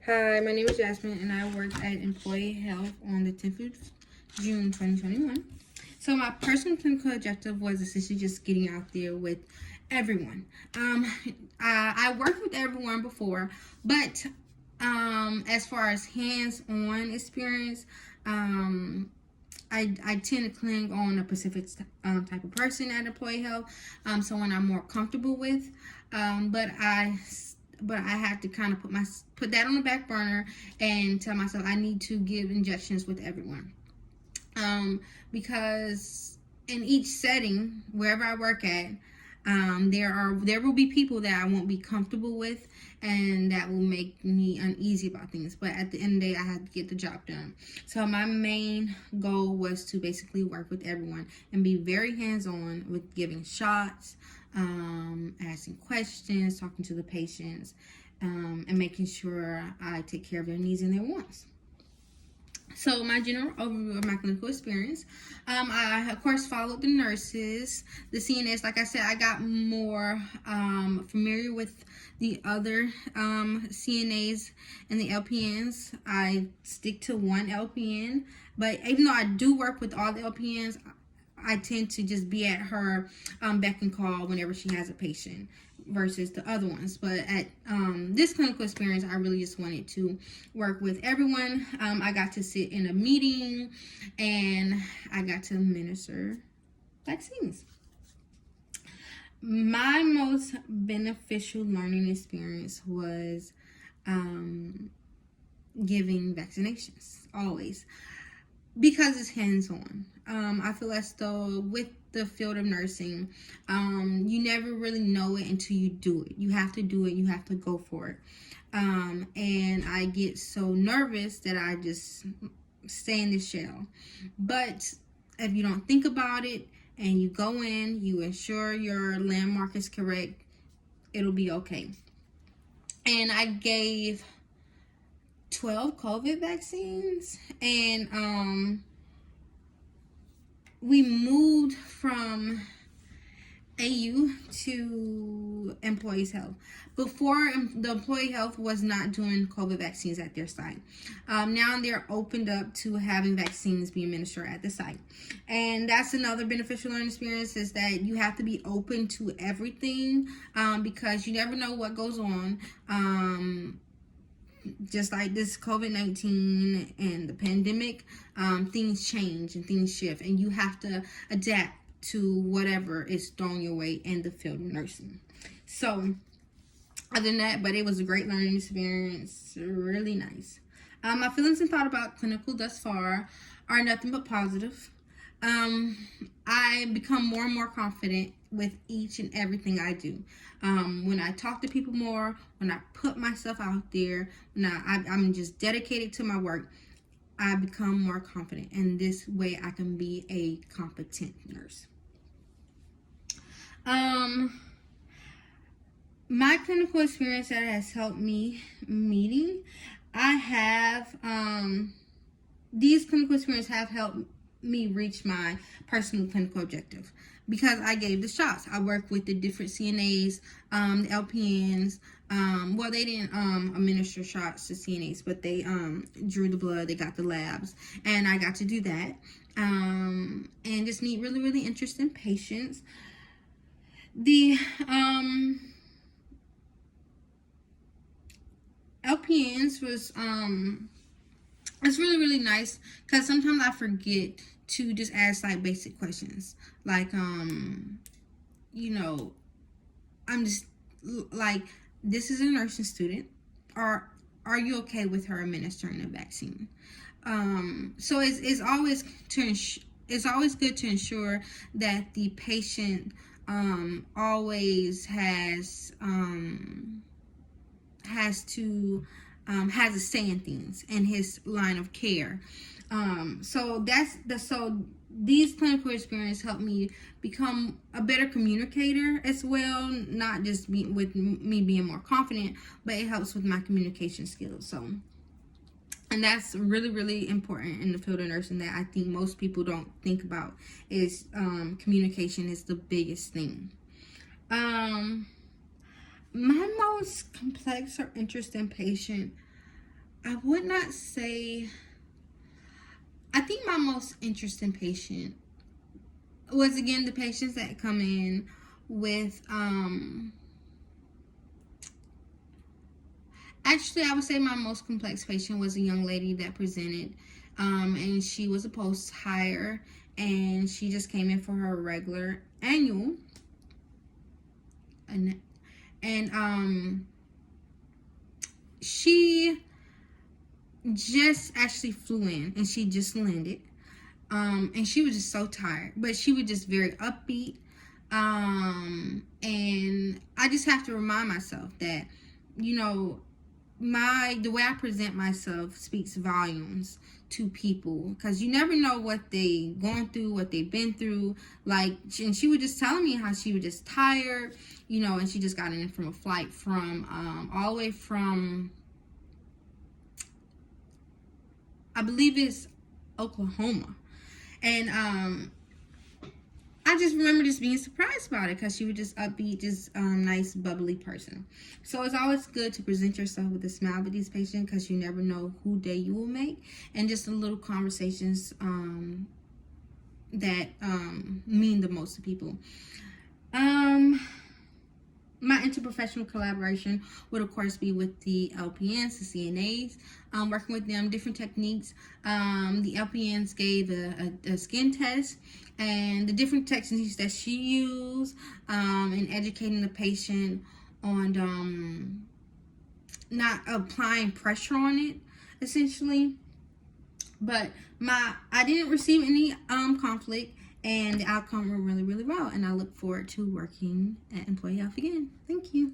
Hi, my name is Jasmine, and I work at Employee Health on the 10th of June 2021. So my personal clinical objective was essentially just getting out there with everyone. I worked with everyone before, but as far as hands-on experience, I tend to cling on a specific type of person at Employee Health, someone I'm more comfortable with. But I had to kind of put that on the back burner and tell myself I need to give injections with everyone, because in each setting, wherever I work at, there will be people that I won't be comfortable with, and that will make me uneasy about things. But at the end of the day, I had to get the job done. So my main goal was to basically work with everyone and be very hands-on with giving shots, asking questions, talking to the patients, and making sure I take care of their needs and their wants. So my general overview of my clinical experience, I of course followed the nurses, the CNAs. Like I said, I got more familiar with the other CNAs and the LPNs. I stick to one LPN, but even though I do work with all the LPNs, I tend to just be at her beck and call whenever she has a patient versus the other ones. But at this clinical experience, I really just wanted to work with everyone. I got to sit in a meeting and I got to administer vaccines. My most beneficial learning experience was giving vaccinations, always, because it's hands-on. I feel as though with the field of nursing, you never really know it until you do it. You have to do it. You have to go for it. And I get so nervous that I just stay in the shell. But if you don't think about it and you go in, you ensure your landmark is correct, it'll be okay. And I gave 12 COVID vaccines, and we moved from AU to Employees Health. Before, the Employee Health was not doing COVID vaccines at their site. Now they're opened up to having vaccines be administered at the site. And that's another beneficial learning experience, is that you have to be open to everything, because you never know what goes on. Just like this COVID-19 and the pandemic, things change and things shift, and you have to adapt to whatever is thrown your way in the field of nursing. So other than that, but it was a great learning experience, really nice. My feelings and thought about clinical thus far are nothing but positive. I become more and more confident with each and everything I do. When I talk to people more, when I put myself out there, when I'm just dedicated to my work, I become more confident. And this way I can be a competent nurse. My clinical experience that has helped me meeting, I have, these clinical experiences have helped me reach my personal clinical objective, because I gave the shots. I worked with the different CNAs, the LPNs. Well, they didn't administer shots to CNAs, but they drew the blood, they got the labs, and I got to do that, and just meet really, really interesting patients. The LPNs was it's really, really nice, because sometimes I forget to just ask like basic questions, like you know, I'm just like, this is a nursing student, or are you okay with her administering a vaccine? So it's always it's always good to ensure that the patient always has a say in things in his line of care. So these clinical experience helped me become a better communicator as well, not just with me being more confident, but it helps with my communication skills. So, and that's really, really important in the field of nursing, that I think most people don't think about, is communication is the biggest thing. My most complex or interesting patient I would not say. I think my most interesting patient was, again, the patients that come in with actually, I would say my most complex patient was a young lady that presented, and she was a post hire, and she just came in for her regular annual, and she just actually flew in, and she just landed, and she was just so tired, but she was just very upbeat, and I just have to remind myself that, the way I present myself speaks volumes to people, because you never know what they going through, what they've been through. And she was just telling me how she was just tired, and she just got in from a flight from all the way from, I believe it's Oklahoma, and I just remember just being surprised about it, because she was just upbeat, just nice, bubbly person. So it's always good to present yourself with a smile with these patients, because you never know who day you will make. And just the little conversations that mean the most to people. My interprofessional collaboration would, of course, be with the LPNs, the CNAs, working with them, different techniques. The LPNs gave a skin test, and the different techniques that she used, in educating the patient on not applying pressure on it, essentially. But I didn't receive any conflict, and the outcome went really, really well. And I look forward to working at Employee Health again. Thank you.